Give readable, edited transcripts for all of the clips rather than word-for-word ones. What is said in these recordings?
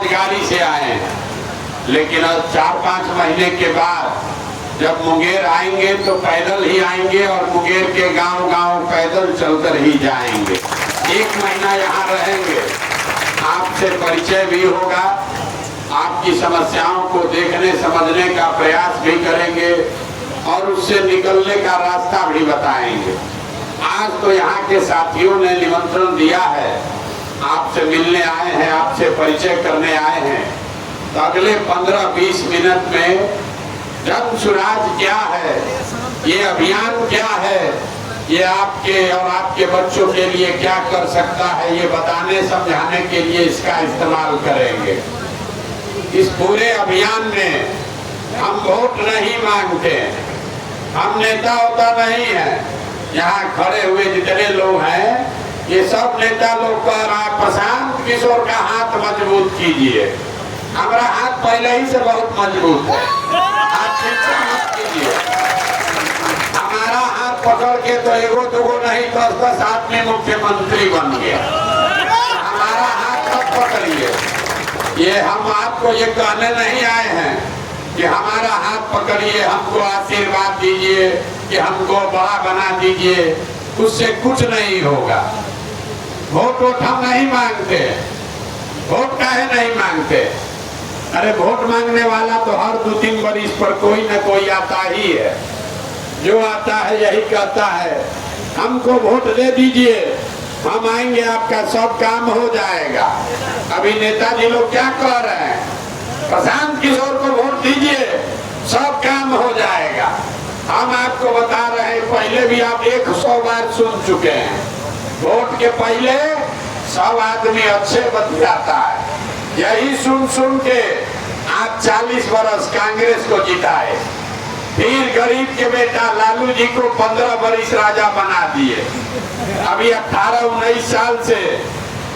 गाड़ी से आए हैं, लेकिन अब 4-5 महीने के बाद जब मुंगेर आएंगे तो पैदल ही आएंगे और मुंगेर के गांव-गांव पैदल चलकर ही जाएंगे। 1 महीना यहाँ रहेंगे, आपसे परिचय भी होगा, आपकी समस्याओं को देखने समझने का प्रयास भी करेंगे और उससे निकलने का रास्ता भी बताएंगे। आज तो यहाँ के साथियों ने निमंत्रण दिया है, आपसे मिलने आए हैं, आपसे परिचय करने आए हैं, तो अगले 15-20 मिनट में जन सुराज क्या है, ये अभियान क्या है, ये आपके और आपके बच्चों के लिए क्या कर सकता है, ये बताने समझाने के लिए इसका इस्तेमाल करेंगे। इस पूरे अभियान में हम वोट नहीं मांगते, हम नेता होता नहीं है। यहाँ खड़े हुए जितने लोग हैं ये सब नेता लोग कह रहा है प्रशांत किशोर का हाथ मजबूत कीजिए। हमारा हाथ पहले ही से बहुत मजबूत है, हाथ चिंता मत कीजिए। हमारा हाथ पकड़ के तो एगो दुगो नहीं 10-10 आदमी मुख्यमंत्री बन गया। हमारा हाथ मत पकड़िए। ये हम आपको ये कहने नहीं आए हैं कि हमारा हाथ पकड़िए, हमको आशीर्वाद दीजिए, कि हमको बड़ा बना दीजिए, उससे कुछ नहीं होगा। वोट हम नहीं मांगते। वोट काहे नहीं मांगते? अरे वोट मांगने वाला तो हर 2-3 वर्ष पर कोई न कोई आता ही है। जो आता है यही कहता है हमको वोट दे दीजिए, हम आएंगे, आपका सब काम हो जाएगा। अभी नेताजी लोग क्या कह रहे हैं? प्रशांत किशोर को वोट दीजिए, सब काम हो जाएगा। हम आपको बता रहे हैं, पहले भी आप 100 बार सुन चुके हैं, वोट के पहले सब आदमी अच्छे बतियाता है। यही सुन सुन के आप 40 वर्ष कांग्रेस को जिताए, फिर गरीब के बेटा लालू जी को 15 वर्ष राजा बना दिए। अभी 18-19 साल से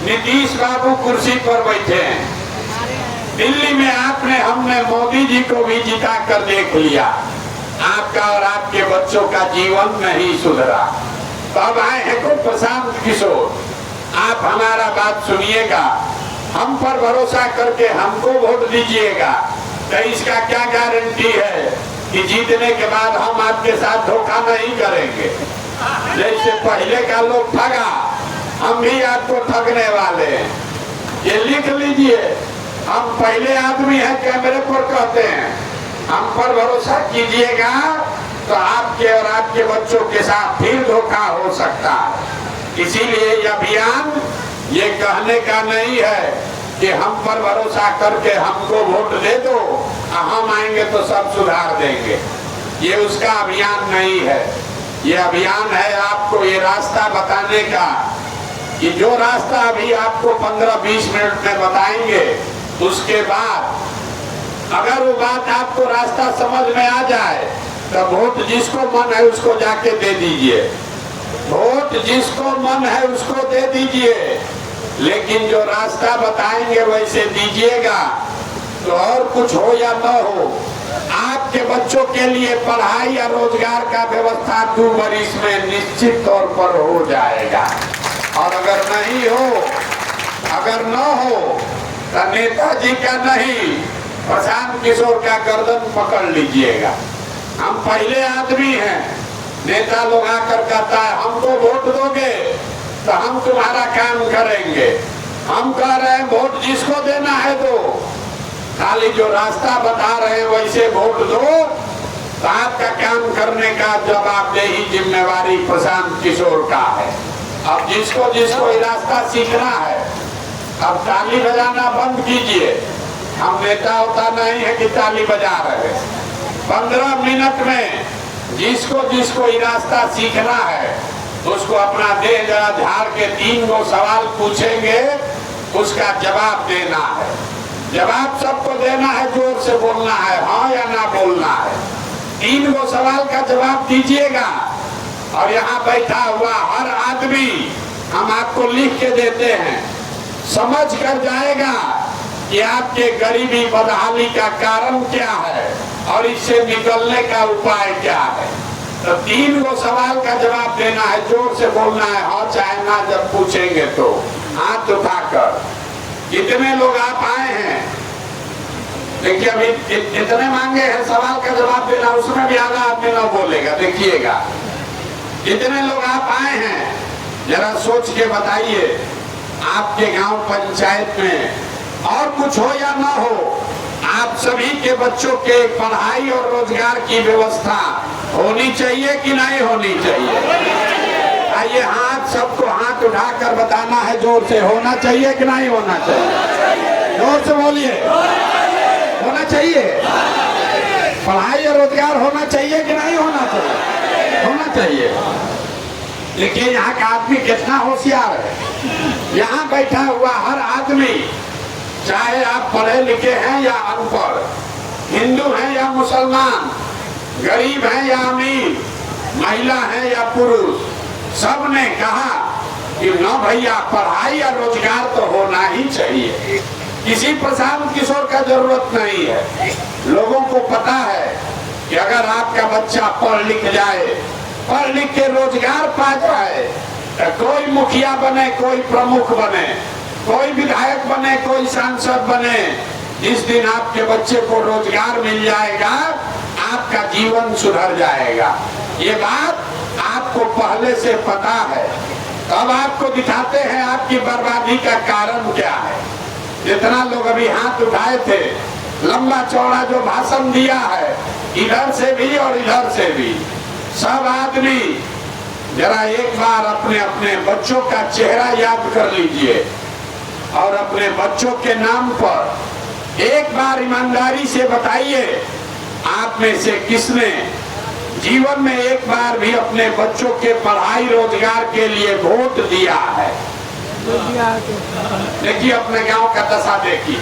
नीतीश बाबू कुर्सी पर बैठे हैं। दिल्ली में आपने हमने मोदी जी को भी जिता कर देख लिया, आपका और आपके बच्चों का जीवन नहीं सुधरा। तब आए हैं को प्रशांत किशोर, आप हमारा बात सुनिएगा, हम पर भरोसा करके हमको वोट दीजिएगा। तो इसका क्या गारंटी है कि जीतने के बाद हम आपके साथ धोखा नहीं करेंगे? जैसे पहले का लोग ठगा, हम भी आपको ठगने वाले हैं। ये लिख लीजिए, हम पहले आदमी हैं, कैमरे पर कहते हैं, हम पर भरोसा कीजिएगा तो आपके और आपके बच्चों के साथ फिर धोखा हो सकता है। इसीलिए ये अभियान ये कहने का नहीं है कि हम पर भरोसा करके हमको वोट दे दो, हम आएंगे तो सब सुधार देंगे। ये उसका अभियान नहीं है। ये अभियान है आपको ये रास्ता बताने का, कि जो रास्ता अभी आपको 15-20 मिनट में बताएंगे, उसके बाद अगर वो बात आपको रास्ता समझ में आ जाए तो वोट जिसको मन है उसको जाके दे दीजिए। वोट जिसको मन है उसको दे दीजिए, लेकिन जो रास्ता बताएंगे वैसे दीजिएगा। तो और कुछ हो या न हो, आपके बच्चों के लिए पढ़ाई या रोजगार का व्यवस्था 2 वर्ष में निश्चित तौर पर हो जाएगा। और अगर नहीं हो, अगर न हो तो नेताजी का नहीं, प्रशांत किशोर का गर्दन पकड़ लीजिएगा। हम पहले आदमी हैं। नेता लोग आकर कहता है हमको वोट दोगे तो हम तुम्हारा काम करेंगे। हम कह रहे हैं वोट जिसको देना है दो, खाली जो रास्ता बता रहे हैं वैसे वोट दो, तो आपका काम करने का जवाबदेही जिम्मेवारी प्रशांत किशोर का है। अब जिसको जिसको ये रास्ता सीखना है, अब ताली बजाना बंद कीजिए। हम नेता होता नहीं है कि ताली बजा रहे। 15 मिनट में जिसको जिसको ये रास्ता सीखना है उसको अपना देह जरा झाड़ के 3 गो सवाल पूछेंगे, उसका जवाब देना है। जवाब सबको देना है, जोर से बोलना है, हाँ या ना बोलना है। 3 गो सवाल का जवाब दीजिएगा। और यहाँ बैठा हुआ हर आदमी हम आपको लिख के देते हैं, समझ कर जाएगा कि आपके गरीबी बदहाली का कारण क्या है और इससे निकलने का उपाय क्या है। तो 3 गो सवाल का जवाब देना है, जोर से बोलना है, हाँ चाहे ना। जब पूछेंगे तो हाथ उठाकर, जितने लोग आप आए हैं देखिए अभी इतने मांगे हैं, सवाल का जवाब देना, उसमें भी आधा आदमी न बोलेगा। देखिएगा इतने लोग आप आए हैं, जरा सोच के बताइए आपके गांव पंचायत में और कुछ हो या ना हो, आप सभी के बच्चों के पढ़ाई और रोजगार की व्यवस्था होनी चाहिए कि नहीं होनी चाहिए? आइए हाथ, सबको हाथ उठाकर बताना है जोर से, होना चाहिए कि नहीं होना चाहिए? जोर से बोलिए, होना चाहिए। पढ़ाई और रोजगार होना चाहिए कि नहीं होना चाहिए? होना चाहिए। देखिए यहाँ का आदमी कितना होशियार है। यहाँ बैठा हुआ हर आदमी, चाहे आप पढ़े लिखे हैं या अनपढ़, हिंदू हैं या मुसलमान, गरीब हैं या अमीर, महिला है या पुरुष, सब ने कहा कि न भैया पढ़ाई और रोजगार तो होना ही चाहिए। किसी प्रशांत किशोर का जरूरत नहीं है। लोगों को पता है कि अगर आपका बच्चा पढ़ लिख जाए, पढ़ लिख के रोजगार पा जाए, तो कोई मुखिया बने, कोई प्रमुख बने, कोई विधायक बने, कोई सांसद बने, जिस दिन आपके बच्चे को रोजगार मिल जाएगा आपका जीवन सुधर जाएगा। ये बात आपको पहले से पता है। अब आपको दिखाते हैं आपकी बर्बादी का कारण क्या है। जितना लोग अभी हाथ उठाए थे, लंबा चौड़ा जो भाषण दिया है, इधर से भी और इधर से भी, सब आदमी जरा एक बार अपने अपने बच्चों का चेहरा याद कर लीजिए और अपने बच्चों के नाम पर एक बार ईमानदारी से बताइए, आप में से किसने जीवन में एक बार भी अपने बच्चों के पढ़ाई रोजगार के लिए वोट दिया है? देखिए अपने गांव का दशा देखिए।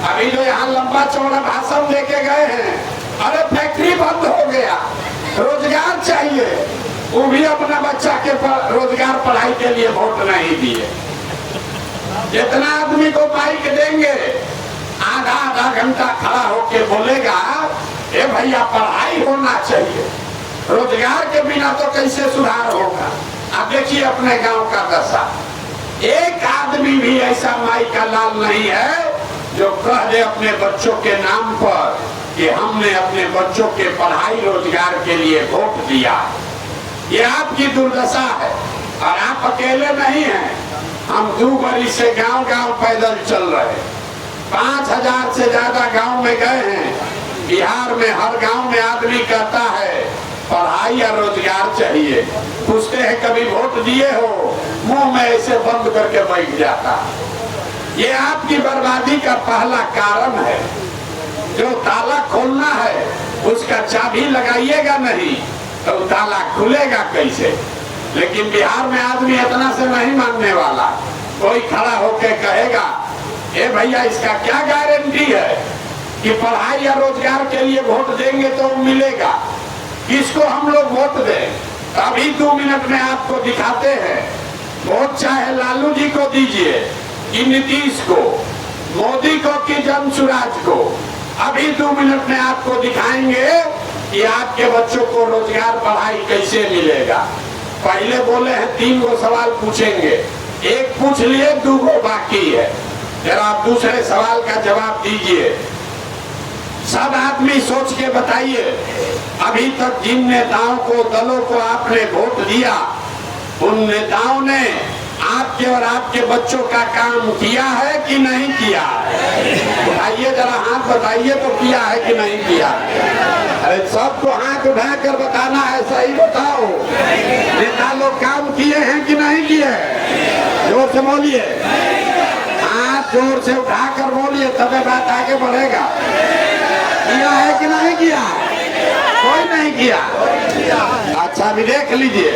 अभी जो यहाँ लंबा चौड़ा भाषण देके गए हैं, अरे फैक्ट्री बंद हो गया, रोजगार चाहिए, वो भी अपना बच्चा के रोजगार पढ़ाई के लिए वोट नहीं दिए। जितना आदमी को माइक देंगे आधा आधा घंटा खड़ा होके बोलेगा, ए भैया पढ़ाई होना चाहिए, रोजगार के बिना तो कैसे सुधार होगा। आप देखिए अपने गांव का दशा, एक आदमी भी ऐसा माई का लाल नहीं है जो कह दे अपने बच्चों के नाम पर कि हमने अपने बच्चों के पढ़ाई रोजगार के लिए वोट दिया। ये आपकी दुर्दशा है और आप अकेले नहीं हैं। हम 2 बरस से गांव गांव पैदल चल रहे, 5000 से ज्यादा गांव में गए हैं। बिहार में हर गांव में आदमी कहता है पढ़ाई या रोजगार चाहिए। पूछते हैं कभी वोट दिए हो, मुंह में ऐसे बंद करके बैठ जाता। ये आपकी बर्बादी का पहला कारण है। जो ताला खोलना है उसका चाबी लगाइएगा नहीं तो ताला खुलेगा कैसे। लेकिन बिहार में आदमी इतना से नहीं मानने वाला। कोई खड़ा होके कहेगा, ए भैया इसका क्या गारंटी है कि पढ़ाई या रोजगार के लिए वोट देंगे तो मिलेगा। किसको हम लोग वोट दें? अभी 2 मिनट में आपको दिखाते हैं। वोट चाहे लालू जी को दीजिए कि नीतीश को, मोदी को कि जनसुराज को, अभी 2 मिनट में आपको दिखाएंगे कि आपके बच्चों को रोजगार पढ़ाई कैसे मिलेगा। पहले बोले हैं 3 गो सवाल पूछेंगे, एक पूछ लिए, 2 गो बाकी है। जरा आप दूसरे सवाल का जवाब दीजिए। सब आदमी सोच के बताइए, अभी तक जिन नेताओं को, दलों को आपने वोट दिया, उन नेताओं ने आपके और आपके बच्चों का काम किया है कि नहीं किया है? बताइए जरा, हाथ बताइए तो किया है कि नहीं किया? अरे सबको हाथ उठाकर बताना है, सही बताओ। नेता लोग काम किए हैं कि नहीं किए? जोर से बोलिए, हाथ जोर से उठाकर बोलिए, तबे बात आगे बढ़ेगा। किया है कि नहीं किया? कोई नहीं किया। अच्छा भी देख लीजिए,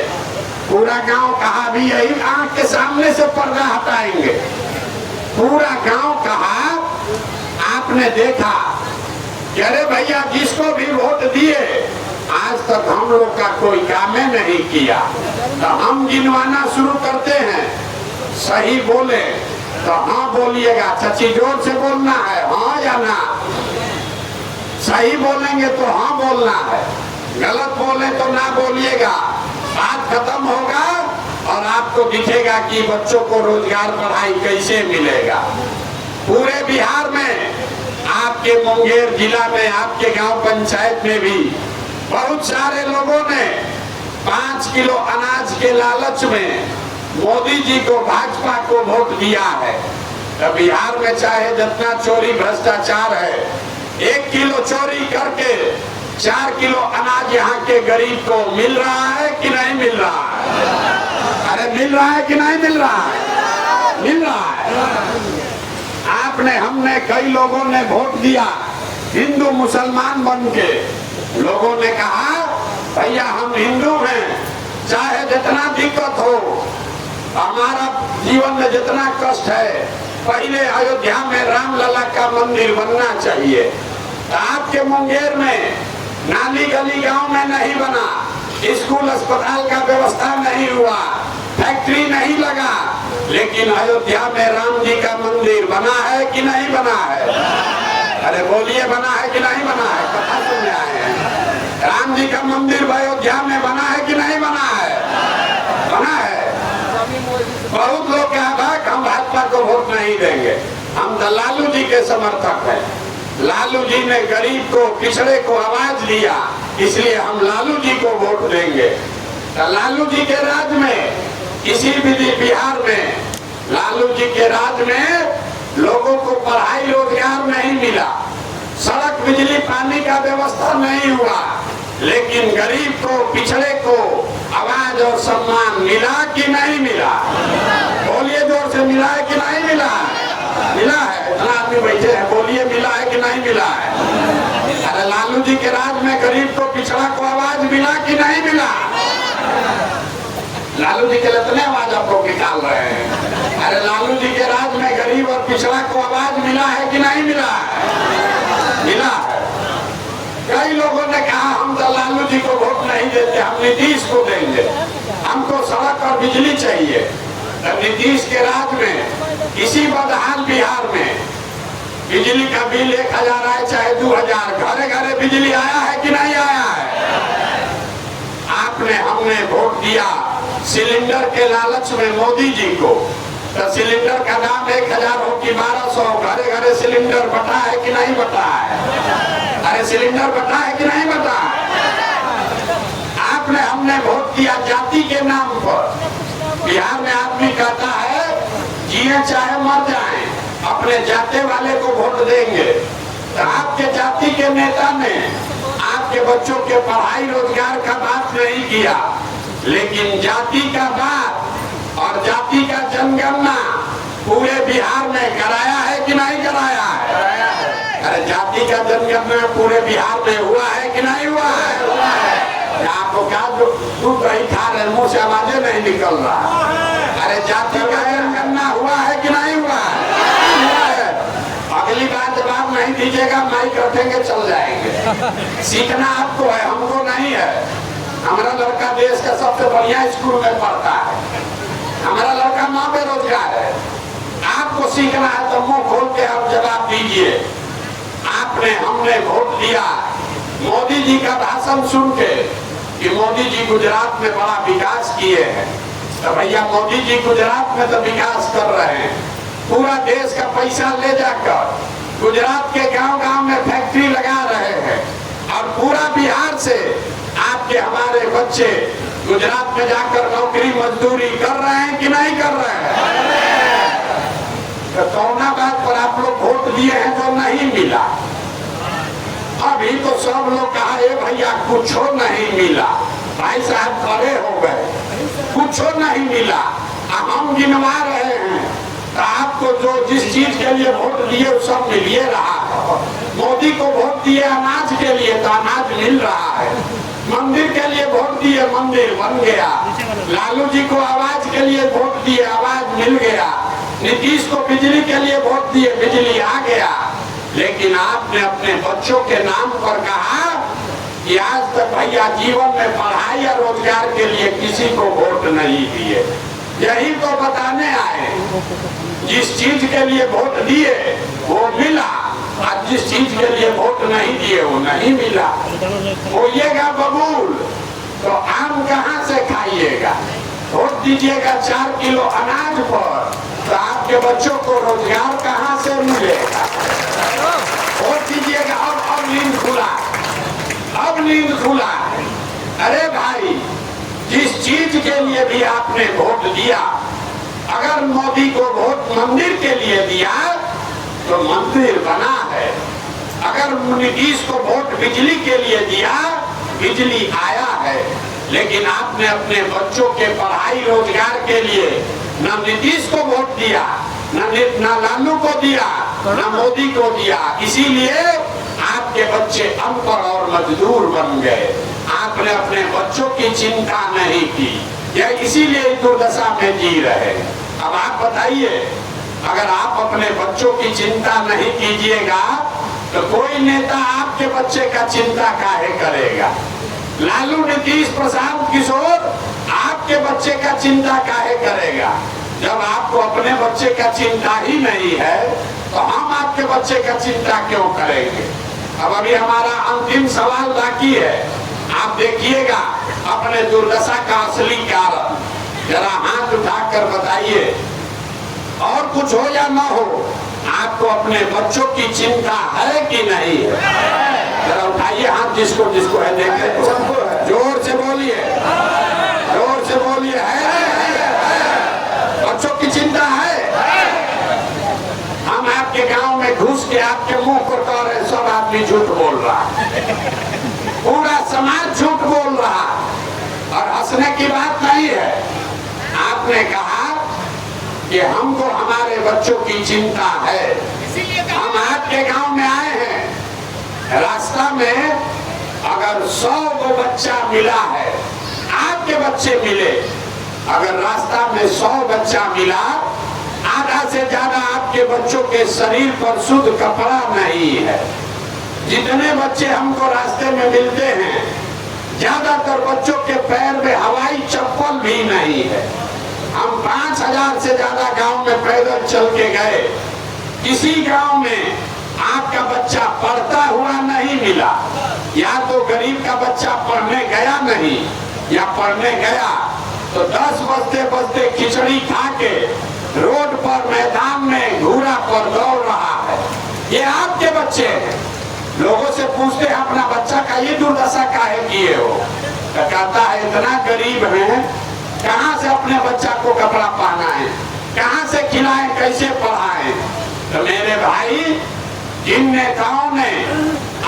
पूरा गांव कहा, भी यही आंख के सामने से पर्दा हटाएंगे। पूरा गांव कहा, आपने देखा कि अरे भैया जिसको भी वोट दिए आज तक हम लोग का कोई काम नहीं किया। तो हम गिनवाना शुरू करते हैं, सही बोले तो हाँ बोलिएगा, चची जोर से बोलना है, हाँ या ना। सही बोलेंगे तो हाँ बोलना है, गलत बोले तो ना बोलिएगा। बात खत्म होगा और आपको दिखेगा कि बच्चों को रोजगार पढ़ाई कैसे मिलेगा। पूरे बिहार में, आपके मुंगेर जिला में, आपके गांव पंचायत में भी बहुत सारे लोगों ने 5 किलो अनाज के लालच में मोदी जी को, भाजपा को वोट दिया है। तो बिहार में चाहे जितना चोरी भ्रष्टाचार है, 1 किलो चोरी करके 4 किलो अनाज यहाँ के गरीब को मिल रहा है कि नहीं मिल रहा है? अरे मिल रहा है कि नहीं मिल रहा है? मिल रहा है। आपने, हमने, कई लोगों ने वोट दिया हिंदू मुसलमान बन के। लोगों ने कहा भैया हम हिंदू हैं, चाहे जितना दिक्कत हो, हमारा जीवन में जितना कष्ट है, पहले अयोध्या में रामलला का मंदिर बनना चाहिए। तो आपके मुंगेर में नाली गली गांव में नहीं बना, स्कूल अस्पताल का व्यवस्था नहीं हुआ, फैक्ट्री नहीं लगा, लेकिन अयोध्या में राम जी का मंदिर बना है कि नहीं बना है? अरे बोलिए, बना है कि नहीं बना है? कथा सुनने आए हैं। राम जी का मंदिर अयोध्या में बना है कि नहीं बना है? बना है। बहुत लोग कहा भाग हम भाजपा को वोट नहीं देंगे, हम तो लालू जी के समर्थक हैं। लालू जी ने गरीब को, पिछड़े को आवाज दिया, इसलिए हम लालू जी को वोट देंगे। तो लालू जी के राज में, किसी भी बिहार में लालू जी के राज में लोगों को पढ़ाई रोजगार नहीं मिला, सड़क बिजली पानी का व्यवस्था नहीं हुआ, लेकिन गरीब को, पिछड़े को आवाज और सम्मान मिला कि नहीं मिला? बोलिए जोर से, मिला है कि नहीं मिला? मिला है। इतना आदमी बैठे हैं, बोलिए मिला है कि नहीं मिला है? अरे लालू जी के राज में गरीब को, पिछड़ा को आवाज मिला कि नहीं मिला? लालू जी के इतने आवाज आप लोग निकाल रहे हैं। अरे लालू जी के राज में गरीब और पिछड़ा को आवाज मिला है कि नहीं मिला है? मिला है। कई लोगों ने कहा हम तो लालू जी को वोट नहीं देते, हम नीतीश को देंगे, हमको सड़क और बिजली चाहिए। तो नीतीश के राज में इसी बदहाल बिहार में बिजली का बिल 1000 आए चाहे 2000, घरे घरे बिजली आया है कि नहीं आया है? आपने, हमने वोट दिया सिलेंडर के लालच में मोदी जी को। तो सिलेंडर का दाम 1000 हो कि 1200, घरे घरे सिलेंडर बटा है कि नहीं बटा है? अरे सिलेंडर बटा है कि नहीं बटा है? आपने, हमने वोट दिया जाति के नाम पर। बिहार में आदमी कहता है जिए चाहे मर जाए, अपने जाति वाले को वोट देंगे। तो आपके जाति के नेता ने आपके बच्चों के पढ़ाई रोजगार का बात नहीं किया, लेकिन जाति का बात और जाति का जनगणना पूरे बिहार में कराया है कि नहीं कराया है? अरे जाति का जनगणना पूरे बिहार में हुआ है कि नहीं हुआ है? आपको क्या जो दूध नहीं खा रहे, मुंह से आवाजें नहीं निकल रहा। अरे जाति का जनगणना हुआ है कि नहीं हुआ है? अगली बार जवाब नहीं दीजिएगा, माइक रखेंगे चल जाएंगे। सीखना आपको है, हमको नहीं है। हमारा लड़का देश का सबसे बढ़िया स्कूल में पढ़ता है, हमारा लड़का माँ बेरोजगार है। आपको सीखना है तो मुंह खोल के आप जवाब दीजिए। आपने, हमने वोट दिया मोदी जी का भाषण सुन के कि मोदी जी गुजरात में बड़ा विकास किए हैं। तो भैया मोदी जी गुजरात में तो विकास कर रहे हैं, पूरा देश का पैसा ले जाकर गुजरात के गांव-गांव में फैक्ट्री लगा रहे हैं, और पूरा बिहार से आपके, हमारे बच्चे गुजरात में जाकर नौकरी मजदूरी कर रहे हैं कि नहीं कर रहे हैं? तो कौना बात पर आप लोग वोट दिए हैं जो नहीं मिला? अभी तो सब लोग कहा भैया कुछ नहीं मिला, भाई साहब खड़े हो गए, कुछ नहीं मिला। हम गिनवा रहे हैं, तो आपको जो जिस चीज के लिए वोट दिए वो सब मिल रहा है। मोदी को वोट दिए अनाज के लिए तो अनाज मिल रहा है, मंदिर के लिए वोट दिए मंदिर बन गया, लालू जी को आवाज के लिए वोट दिए आवाज मिल गया, नीतीश को बिजली के लिए वोट दिए बिजली आ गया। लेकिन आपने अपने बच्चों के नाम पर कहा कि आज तक भैया जीवन में पढ़ाई या रोजगार के लिए किसी को वोट नहीं दिए। यही तो बताने आए, जिस चीज के लिए वोट दिए वो मिला, और जिस चीज के लिए वोट नहीं दिए वो नहीं मिला। होइएगा बबूल तो आम कहाँ से खाइएगा? वोट दीजिएगा 4 किलो अनाज पर, तो आपके बच्चों को रोजगार कहाँ से मिलेगा। वोट दीजिएगा। अब नींद खुला, अब नींद खुला। अरे भाई, जिस चीज के लिए भी आपने वोट दिया, अगर मोदी को वोट मंदिर के लिए दिया तो मंदिर बना है। अगर नीतीश को वोट बिजली के लिए दिया, बिजली आया है। लेकिन आपने अपने बच्चों के पढ़ाई रोजगार के लिए न नीतीश को वोट दिया, न लालू को दिया, न मोदी को दिया। इसीलिए आपके बच्चे अनपढ़ और मजदूर बन गए। आपने अपने बच्चों की चिंता नहीं की, यह इसीलिए दुर्दशा में जी रहे। अब आप बताइए, अगर आप अपने बच्चों की चिंता नहीं कीजिएगा तो कोई नेता आपके बच्चे का चिंता काहे करेगा? लालू, नीतीश, प्रशांत किशोर आपके बच्चे का चिंता काहे करेगा? जब आपको अपने बच्चे का चिंता ही नहीं है तो हम आपके बच्चे का चिंता क्यों करेंगे? अब अभी हमारा अंतिम सवाल बाकी है। आप देखिएगा अपने दुर्दशा का असली कारण, जरा हाथ उठाकर बताइए। और कुछ हो या ना हो, आपको अपने बच्चों की चिंता है कि नहीं है? जरा उठाइए हाथ, जिसको जिसको है देखे तो। जोर से बोलिए, जोर से बोलिए। है बच्चों की चिंता है? हम आपके गांव में घुस के आपके मुंह पर कह रहे सब आदमी झूठ बोल रहा, पूरा समाज झूठ बोल रहा, और हंसने की बात नहीं है। आपने कहा कि हमको हमारे बच्चों की चिंता है। हम आपके गांव में आए हैं, रास्ता में अगर 100 को बच्चा मिला है, आपके बच्चे मिले, अगर रास्ता में 100 बच्चा मिला, आधा से ज्यादा आपके बच्चों के शरीर पर शुद्ध कपड़ा नहीं है। जितने बच्चे हमको रास्ते में मिलते हैं, ज्यादातर बच्चों के पैर में हवाई चप्पल भी नहीं है। हम 5000 से ज्यादा गांव में पैदल चल के गए, किसी गांव में आपका बच्चा पढ़ता हुआ नहीं मिला। या तो गरीब का बच्चा पढ़ने गया नहीं, या पढ़ने गया तो 10 बजते बजते खिचड़ी खा के रोड पर मैदान में घूरा पर दौड़ रहा है। ये आपके बच्चे हैं। लोगों से पूछते हैं अपना बच्चा का ये दुर्दशा काहे किए हो, तो कहता है इतना गरीब है, कहाँ से अपने बच्चा को कपड़ा पहना है, कहाँ से खिलाएं, कैसे पढ़ाएं? तो मेरे भाई, जिन नेताओं ने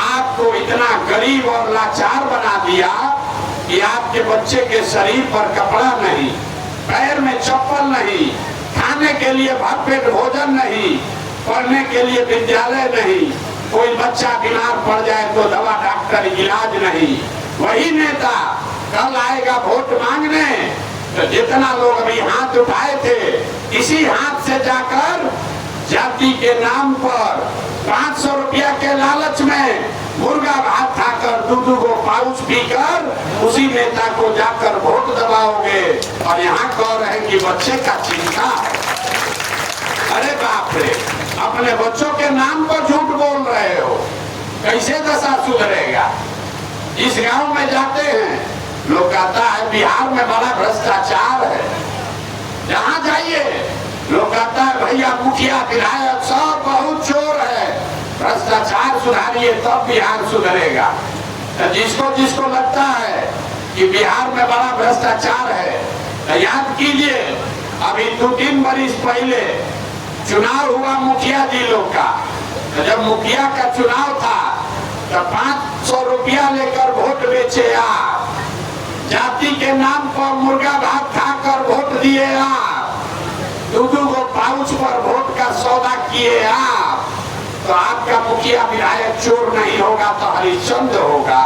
आपको इतना गरीब और लाचार बना दिया कि आपके बच्चे के शरीर पर कपड़ा नहीं, पैर में चप्पल नहीं, खाने के लिए भरपेट भोजन नहीं, पढ़ने के लिए विद्यालय नहीं, कोई बच्चा बीमार पड़ जाए तो दवा डॉक्टर इलाज नहीं, वही नेता कल आएगा वोट मांगने तो जितना लोग अभी हाथ उठाए थे, इसी हाथ से जाकर जाति के नाम पर 500 रुपया के लालच में मुर्गा भात खाकर दूध को पाउच पीकर उसी नेता को जाकर वोट दबाओगे, और यहाँ कह रहे कि बच्चे का चिंता है। अरे बाप रे, अपने बच्चों के नाम पर झूठ बोल रहे हो, कैसे दशा सुधरेगा? इस गांव में जाते हैं, लोग कहता है बिहार में बड़ा भ्रष्टाचार है। जहाँ जाइए लोग कहता है भैया मुखिया विधायक सब बहुत चोर है, भ्रष्टाचार सुधारिए तब बिहार सुधरेगा। तो जिसको जिसको लगता है कि बिहार में बड़ा भ्रष्टाचार है, तो याद कीजिए अभी 2-3 बरिस पहले चुनाव हुआ मुखिया जी लोग का। तो जब मुखिया का चुनाव था तो 500 रुपया लेकर वोट बेचे आप, जाति के नाम पर मुर्गा भात खाकर वोट दिए आप, दूध को पाउच पर वोट का सौदा किए आप, तो आपका मुखिया विधायक चोर नहीं होगा तो हरिश्चंद्र होगा।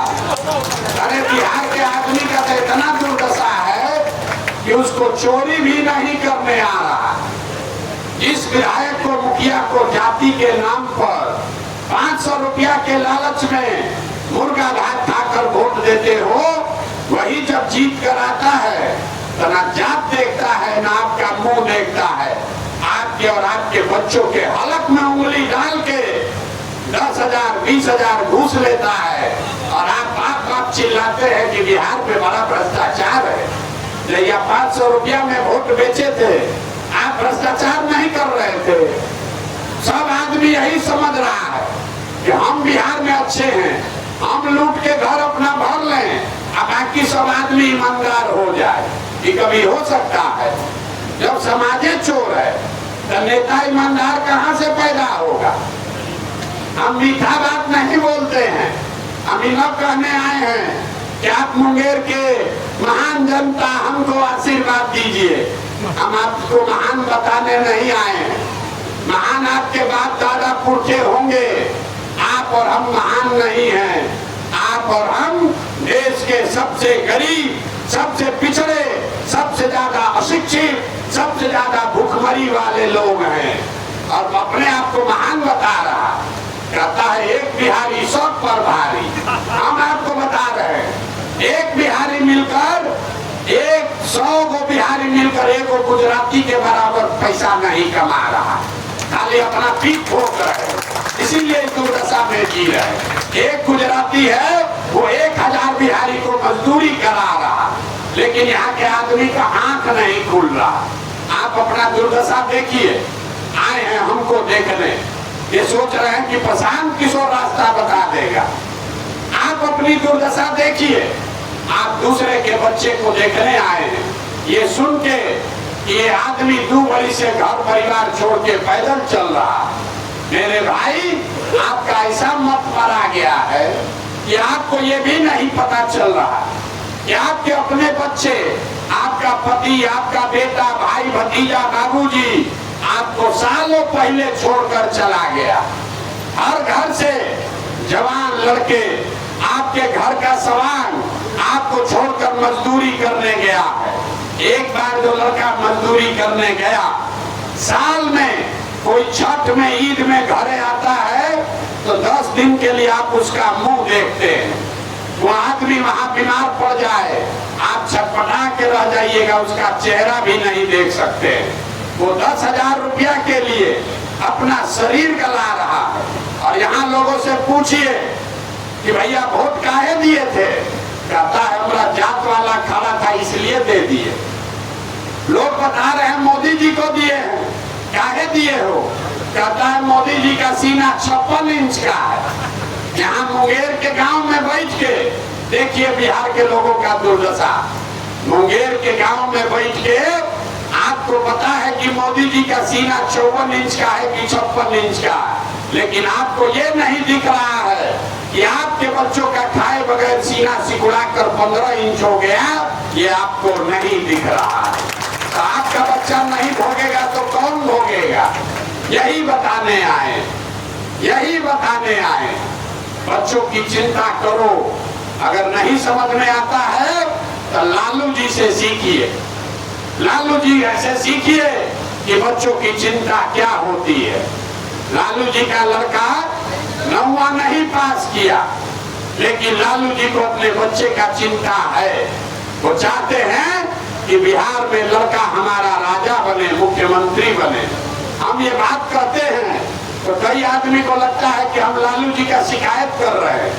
अरे बिहार के आदमी का तो इतना दुर्दशा है कि उसको चोरी भी नहीं करने आ रहा। जिस विधायक को मुखिया को जाति के नाम पर 500 रुपया के लालच में मुर्गा भात खाकर वोट देते हो, वही जब जीत कर आता है तो ना जात देखता है ना आपका मुंह देखता है, आपके और आपके बच्चों के हलक में उंगली डाल के 10,000 20,000 घूस लेता है, और आप चिल्लाते हैं कि बिहार में बड़ा भ्रष्टाचार है। जैया 500 रुपया में वोट बेचे थे, आप भ्रष्टाचार नहीं कर रहे थे। सब आदमी यही समझ रहा है कि हम बिहार में अच्छे हैं, हम लूट के घर अपना भर लें, अब बाकी सब आदमी ईमानदार हो जाए। ये कभी हो सकता है? जब समाजे चोर है तो नेता ईमानदार कहाँ से पैदा होगा? हम मीठा बात नहीं बोलते हैं, हम इन्हें कहने आए हैं कि आप मुंगेर के महान जनता, हमको आशीर्वाद दीजिए। हम आपको महान बताने नहीं आए हैं, महान आपके बाप दादा पुरखे होंगे, आप और हम महान नहीं हैं। आप और हम देश के सबसे गरीब, सबसे पिछड़े, सबसे ज्यादा अशिक्षित, सबसे ज्यादा भूखमरी वाले लोग हैं। और अपने आप को महान बता रहा, कहता है एक बिहारी सब पर भारी। हम आपको बता रहे हैं, एक बिहारी मिलकर, 100 को बिहारी मिलकर एक गुजराती के बराबर पैसा नहीं कमा रहा, खाली अपना पीठ ठोक रहे, इसीलिए दुर्दशा में जी रहे। एक गुजराती है, वो 1000 बिहारी को मजदूरी करा रहा, लेकिन यहाँ के आदमी का आंख नहीं खुल रहा। आप अपना दुर्दशा देखिए, आए हैं हमको देखने, ये सोच रहे हैं कि प्रशांत किशोर रास्ता बता देगा। आप अपनी दुर्दशा देखिए, आप दूसरे के बच्चे को देखने आए हैं, ये सुन के ये आदमी 2 बड़ी से घर परिवार छोड़ के पैदल चल रहा। मेरे भाई, आपका ऐसा मत मारा गया है कि आपको ये भी नहीं पता चल रहा कि आपके अपने बच्चे, आपका पति, आपका बेटा, भाई, भतीजा, बाबूजी आपको सालों पहले छोड़कर चला गया। हर घर से जवान लड़के, आपके घर का सवाल आपको छोड़कर मजदूरी करने गया है। एक बार जो लड़का मजदूरी करने गया, साल में कोई छठ में, ईद में घरे आता है तो 10 दिन के लिए आप उसका मुंह देखते हैं। वो आदमी वहां बीमार पड़ जाए, आप छटपटा के रह जाइएगा, उसका चेहरा भी नहीं देख सकते। वो 10,000 रुपया के लिए अपना शरीर गला रहा है। और यहाँ लोगों से पूछिए कि भैया वोट काहे दिए थे, कहता है हमारा जात वाला खड़ा था इसलिए दे दिए। लोग बता रहे हैं मोदी जी को दिए हैं, काहे दिए हो, कहता है मोदी जी का सीना 56 इंच का है। यहाँ मुंगेर के गांव में बैठ के देखिए बिहार के लोगों का दुर्दशा। मुंगेर के गांव में बैठ के आपको पता है कि मोदी जी का सीना 54 इंच का है कि 56 इंच का है, लेकिन आपको ये नहीं दिख रहा है कि आपके बच्चों का खाए बगैर सीना सिकुड़ा कर 15 इंच हो गया, ये आपको नहीं दिख रहा है। तो आपका बच्चा नहीं भोगेगा तो कौन भोगेगा? यही बताने आए, यही बताने आए। बच्चों की चिंता करो, अगर नहीं समझ में आता है तो लालू जी से सीखिए। लालू जी ऐसे सीखिए कि बच्चों की चिंता क्या होती है। लालू जी का लड़का 9वां नहीं पास किया, लेकिन लालू जी को अपने बच्चे का चिंता है। वो चाहते हैं कि बिहार में लड़का हमारा राजा बने, मुख्यमंत्री बने। हम ये बात कहते हैं तो कई आदमी को लगता है कि हम लालू जी का शिकायत कर रहे हैं।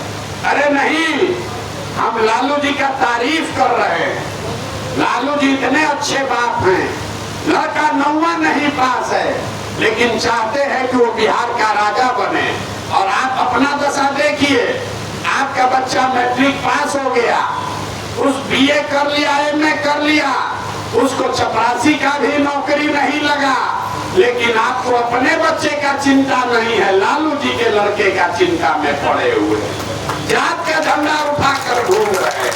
अरे नहीं, हम लालू जी का तारीफ कर रहे हैं। लालू जी इतने अच्छे बाप हैं, लड़का 9वां नहीं पास है, लेकिन चाहते हैं कि वो बिहार का राजा बने। और आप अपना दशा देखिए, आपका बच्चा मैट्रिक पास हो गया, उस बीए कर लिया, एमए कर लिया, उसको चपरासी का भी नौकरी नहीं लगा, लेकिन आपको अपने बच्चे का चिंता नहीं है, लालू जी के लड़के का चिंता में पड़े हुए, जात का झंडा उठा कर घूम रहे।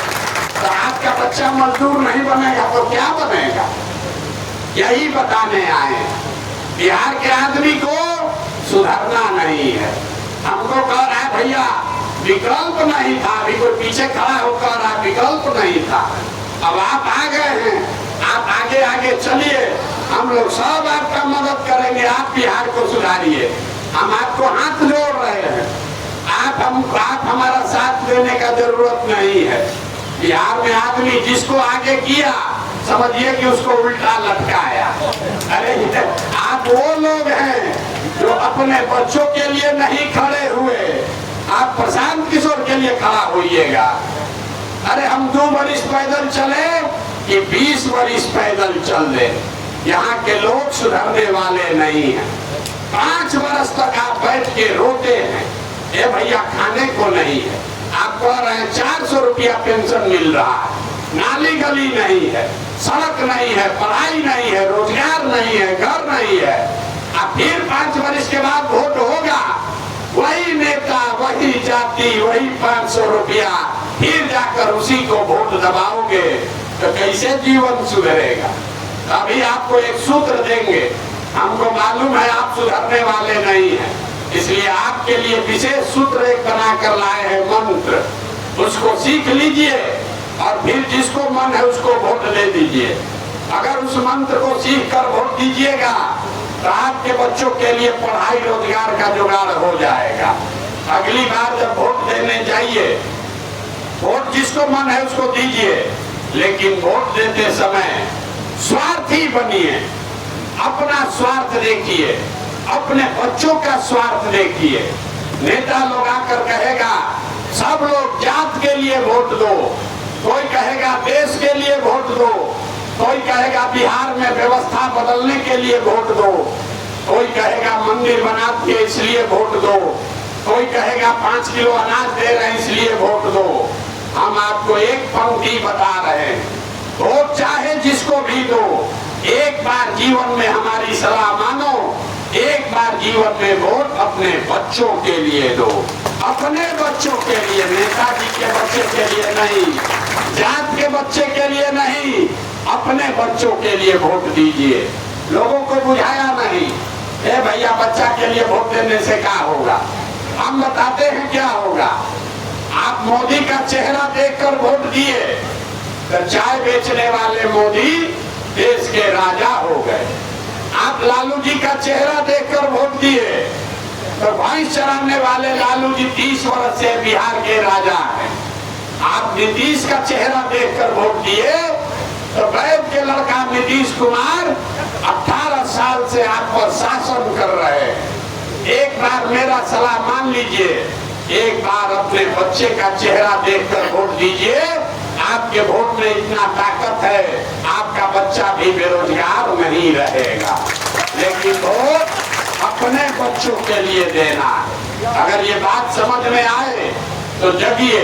तो आपका बच्चा मजदूर नहीं बनेगा तो क्या बनेगा? यही बताने आए। बिहार के आदमी को सुधरना नहीं है। हमको कह रहा है भैया विकल्प नहीं था, अभी कोई पीछे खड़ा होकर रहा, विकल्प नहीं था। अब आप आ गए हैं, आप आगे आगे चलिए, हम लोग सब आपका मदद करेंगे, आप बिहार को सुधारिए। हम आपको हाथ जोड़ रहे हैं, आप हमारा साथ देने का जरूरत नहीं है। बिहार में आदमी जिसको आगे किया समझिए कि उसको उल्टा लटकाया। अरे आप वो लोग हैं जो अपने बच्चों के लिए नहीं खड़े हुए, आप प्रशांत किशोर के लिए खड़ा होइएगा। अरे हम 2 बरिस पैदल चले कि 20 बरिस पैदल चल दे, यहाँ के लोग सुधरने वाले नहीं हैं। 5 वर्ष तक आप बैठ के रोते हैं, ये भैया खाने को नहीं है। आप कह रहे हैं 400 रुपया पेंशन मिल रहा है, नाली गली नहीं है, सड़क नहीं है, पढ़ाई नहीं है, रोजगार नहीं है, घर नहीं है। अब फिर 5 वर्ष के बाद वोट होगा, वही नेता, वही जाति, वही 500 रुपया, फिर जाकर उसी को वोट दबाओगे तो कैसे जीवन सुधरेगा। अभी आपको एक सूत्र देंगे, हमको मालूम है आप सुधरने वाले नहीं हैं, इसलिए आपके लिए विशेष सूत्र एक बना कर लाए हैं, मंत्र। उसको सीख लीजिए और फिर जिसको मन है उसको वोट दे दीजिए। अगर उस मंत्र को सीख कर वोट दीजिएगा तो आपके बच्चों के लिए पढ़ाई रोजगार का जुगाड़ हो जाएगा। अगली बार जब वोट देने जाइए, वोट जिसको मन है उसको दीजिए, लेकिन वोट देते समय स्वार्थी बनिए। अपना स्वार्थ देखिए, अपने बच्चों का स्वार्थ देखिए। नेता लोग आकर कहेगा सब लोग जात के लिए वोट दो, कोई कहेगा देश के लिए वोट दो, कोई कहेगा बिहार में व्यवस्था बदलने के लिए वोट दो, कोई कहेगा मंदिर बना के इसलिए वोट दो, कोई कहेगा 5 किलो अनाज दे रहे हैं इसलिए वोट दो। हम आपको एक पंक्ति बता रहे हैं, वोट चाहे जिसको भी दो, एक बार जीवन में हमारी सलाह मानो, एक बार जीवन में वोट अपने बच्चों के लिए दो। अपने बच्चों के लिए, नेताजी के बच्चे के लिए नहीं, जात के बच्चे के लिए नहीं, अपने बच्चों के लिए वोट दीजिए। लोगों को बुझाया नहीं, ए भैया बच्चा के लिए वोट देने से क्या होगा। हम बताते हैं क्या होगा। आप मोदी का चेहरा देखकर वोट दिए तो चाय बेचने वाले मोदी देश के राजा हो गए। आप लालू जी का चेहरा देखकर वोट दिए तो भैंस चराने वाले लालू जी 30 वर्ष से बिहार के राजा हैं। आप नीतीश का चेहरा देखकर वोट दिए तो वैद के लड़का नीतीश कुमार 18 साल से आप पर शासन कर रहे हैं। एक बार मेरा सलाह मान लीजिए, एक बार अपने बच्चे का चेहरा देखकर वोट दीजिए। आपके वोट में इतना ताकत है, आपका बच्चा भी बेरोजगार नहीं रहेगा। लेकिन वोट अपने बच्चों के लिए देना। अगर ये बात समझ में आए तो जगिए,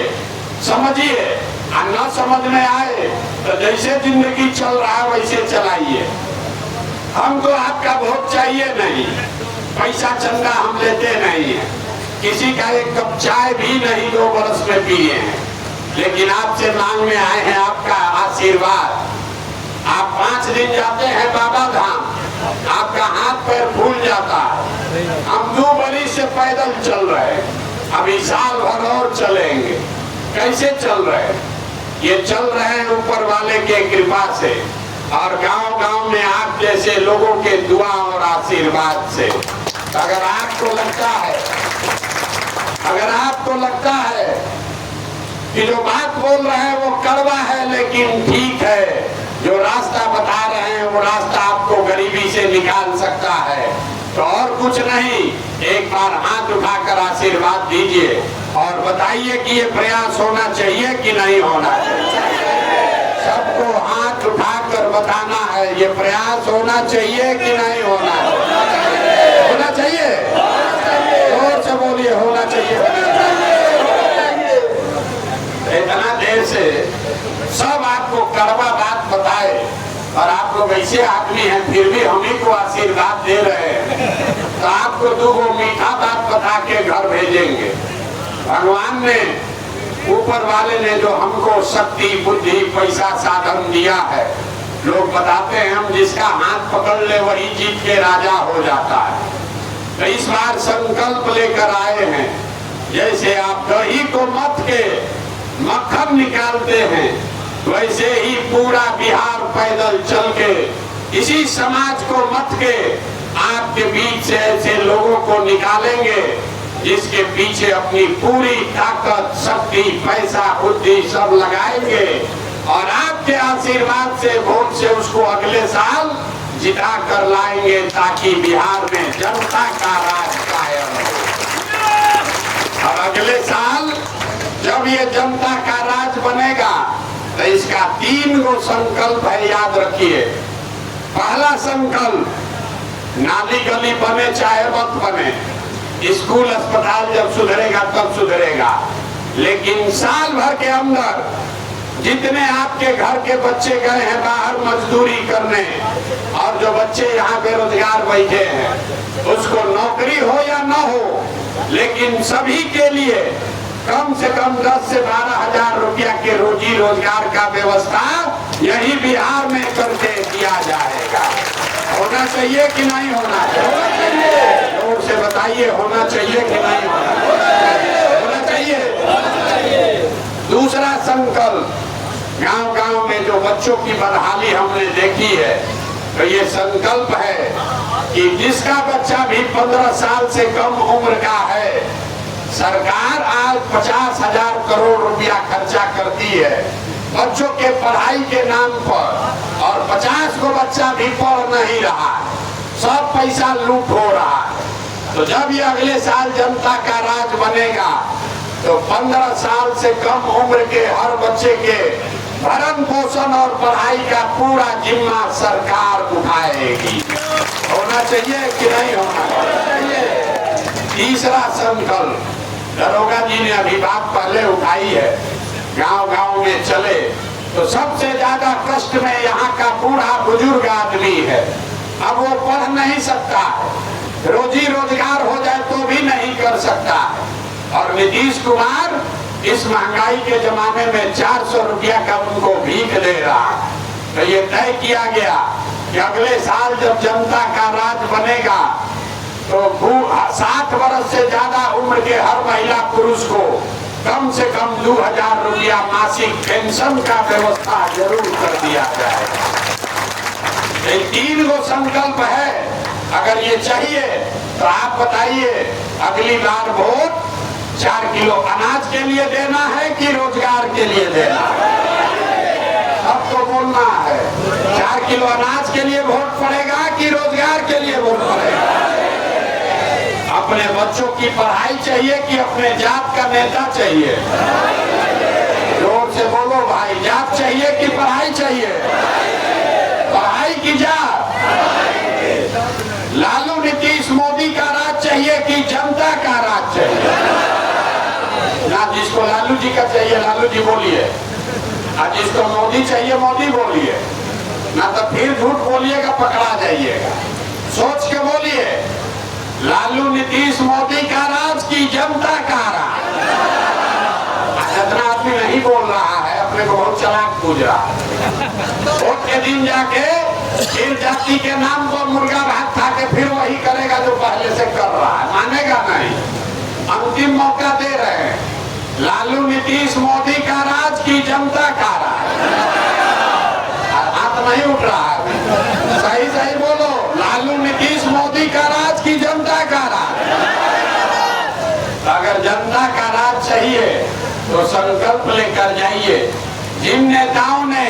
समझिए, और न समझ में आए तो जैसे जिंदगी चल रहा है वैसे चलाइए। हमको आपका वोट चाहिए नहीं, पैसा चंदा हम लेते नहीं है, किसी का एक कप चाय भी नहीं 2 बरस में पिए हैं, लेकिन आपसे मांगने आए हैं आपका आशीर्वाद। आप 5 दिन जाते हैं बाबा धाम, आपका हाथ पैर फूल जाता है। हम 2 बरस से पैदल चल रहे हैं, अभी साल भर और चलेंगे। कैसे चल रहे हैं? ये चल रहे हैं ऊपर वाले के कृपा से और गांव-गांव में आप जैसे लोगों के दुआ और आशीर्वाद से। अगर आपको लगता है कि जो बात बोल रहे हैं वो कड़वा है लेकिन ठीक है, जो रास्ता बता रहे हैं वो रास्ता आपको गरीबी से निकाल सकता है, तो और कुछ नहीं, एक बार हाथ उठाकर आशीर्वाद दीजिए और बताइए कि ये प्रयास होना चाहिए कि नहीं होना चाहिए। सबको हाथ उठाकर बताना है, ये प्रयास होना चाहिए कि नहीं होना चाहिए। होना चाहिए, जोर से बोलिए, होना चाहिए। इतना देर से सब आपको कड़वा बात बताए और आप लोग ऐसे आदमी हैं फिर भी हम ही को आशीर्वाद दे रहे हैं, तो आपको 2 मीठा बात बता के घर भेजेंगे। भगवान ने, ऊपर वाले ने जो हमको शक्ति, बुद्धि, पैसा, साधन दिया है, लोग बताते हैं हम जिसका हाथ पकड़ ले वही जीत के राजा हो जाता है। तो इस बार संकल्प लेकर आए हैं, जैसे आप दही को मथ के मक्खन निकालते हैं, वैसे ही पूरा बिहार पैदल चल के इसी समाज को मत के आपके बीच से ऐसे लोगों को निकालेंगे जिसके पीछे अपनी पूरी ताकत, शक्ति, पैसा, बुद्धि सब लगाएंगे और आपके आशीर्वाद से, वोट से उसको अगले साल जिता कर लाएंगे ताकि बिहार में जनता का राज कायम हो। और अगले साल जब ये जनता का राज बनेगा तो इसका 3 गो संकल्प है, याद रखिए। पहला संकल्प नाली गली बने चाहे मत बने, स्कूल अस्पताल जब सुधरेगा तब सुधरेगा, लेकिन साल भर के अंदर जितने आपके घर के बच्चे गए हैं बाहर मजदूरी करने और जो बच्चे यहाँ बेरोजगार बैठे हैं, उसको नौकरी हो या न हो, लेकिन सभी के लिए कम से कम 10 से 12 हजार रुपया के रोजी रोजगार का व्यवस्था यही बिहार में करके किया जाएगा। होना चाहिए कि नहीं होना चाहिए? जोर से बताइए, होना चाहिए कि नहीं होना चाहिए? दूसरा संकल्प, गांव-गांव में जो बच्चों की बदहाली हमने देखी है, तो ये संकल्प है कि जिसका बच्चा भी 15 साल से कम उम्र का है, सरकार आज 50,000 करोड़ रुपया खर्चा करती है बच्चों के पढ़ाई के नाम पर, और 50 को बच्चा भी पढ़ नहीं रहा, सब पैसा लूट हो रहा है। तो जब ये अगले साल जनता का राज बनेगा, तो 15 साल से कम उम्र के हर बच्चे के भरण पोषण और पढ़ाई का पूरा जिम्मा सरकार उठाएगी। होना चाहिए कि नहीं होना चाहिए? तीसरा संकल्प, दरोगा जी ने अभी बात पहले उठाई है, गांव-गांव में चले तो सबसे ज्यादा कष्ट में यहाँ का बूढ़ा बुजुर्ग आदमी है। अब वो पढ़ नहीं सकता, रोजी रोजगार हो जाए तो भी नहीं कर सकता, और नीतीश कुमार इस महंगाई के जमाने में 400 रुपया का उनको भीख दे रहा। तो ये तय किया गया कि अगले साल जब जनता का राज बनेगा, तो 60 वर्ष से ज्यादा उम्र के हर महिला पुरुष को कम से कम 2000 रुपया मासिक पेंशन का व्यवस्था जरूर कर दिया जाएगा। ये 3 गो संकल्प है। अगर ये चाहिए तो आप बताइए, अगली बार वोट 4 किलो अनाज के लिए देना है कि रोजगार के लिए देना है? सबको बोलना है। 4 किलो अनाज के लिए वोट पड़ेगा कि रोजगार के लिए वोट पड़ेगा? अपने बच्चों की पढ़ाई चाहिए कि अपने जात का नेता चाहिए? जोर से बोलो भाई, जात चाहिए कि पढ़ाई चाहिए? पढ़ाई की जात। लालू नीतीश मोदी का राज चाहिए कि जनता का राज चाहिए? ना जिसको लालू जी का चाहिए लालू जी बोलिए, और जिसको मोदी चाहिए मोदी बोलिए, ना तो फिर झूठ बोलिएगा, पकड़ा जाइएगा। सोच के बोलिए, लालू नीतीश मोदी का राज की जनता का राज? जितना आदमी नहीं बोल रहा है, अपने को बहुत चालाक पूछ रहा है। वोट के दिन जाके फिर जाति के नाम पर मुर्गा भात खा के फिर वही करेगा जो पहले से कर रहा है, मानेगा नहीं। अंतिम मौका दे रहे हैं, लालू नीतीश मोदी का राज की जनता का राज? हाथ नहीं उठ रहा है, सही सही बोलो, लालू नीतीश मोदी का राज की जनता का राज? अगर जनता का राज चाहिए तो संकल्प लेकर जाइए। जिन नेताओं ने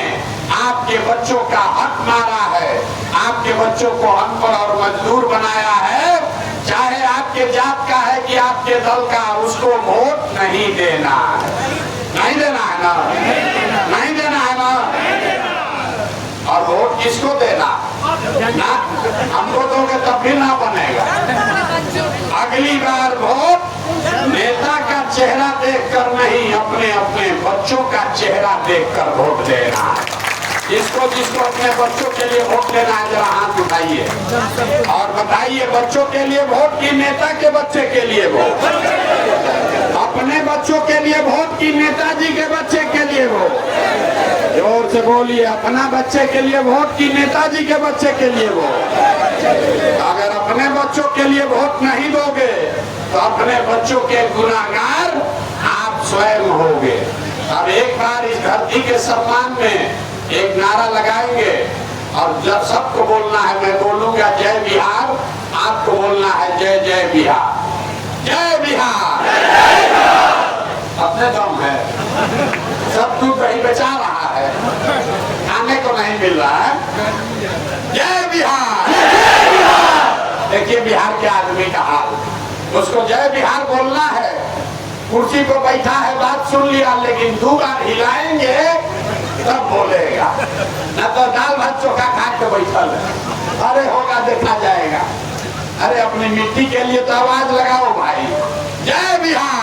आपके बच्चों का हक मारा है, आपके बच्चों को अनपढ़ और मजदूर बनाया है, चाहे आपके जात का है कि आपके दल का, उसको वोट नहीं देना है। नहीं देना है ना? नहीं देना है ना? और वोट किसको देना? ना हमको दोगे तब भी ना बनेगा। अगली बार वोट नेता का चेहरा देखकर नहीं, अपने अपने बच्चों का चेहरा देखकर वोट देना है। जिसको जिसको अपने बच्चों के लिए वोट देना है, जरा हाथ उठाइए और बताइए, बच्चों के लिए वोट कि नेता के बच्चे के लिए वोट? अपने बच्चों के लिए वोट कि नेताजी के बच्चे के लिए वोट? जोर से बोलिए, अपना बच्चे के लिए वोट कि नेताजी के बच्चे के लिए वोट? अगर अपने बच्चों के लिए वोट नहीं दोगे तो अपने बच्चों के गुनाहगार आप स्वयं होगे। अब एक बार इस धरती के सम्मान में एक नारा लगाएंगे, और जब सबको बोलना है, मैं बोलूंगा जय बिहार, आपको बोलना है जय जय बिहार। जय बिहार। अपने दम है, सब दूध दही बेचा रहा है, खाने को नहीं मिल रहा है। जय बिहार। देखिए बिहार के आदमी का हाल, उसको जय बिहार बोलना है, कुर्सी पर बैठा है, बात सुन लिया, लेकिन 2 बार हिलाएंगे तब बोलेगा, न तो दाल भात चोखा खा के बैठल है। अरे होगा, देखा जाएगा। अरे अपनी मिट्टी के लिए तो आवाज लगाओ भाई। जय बिहार।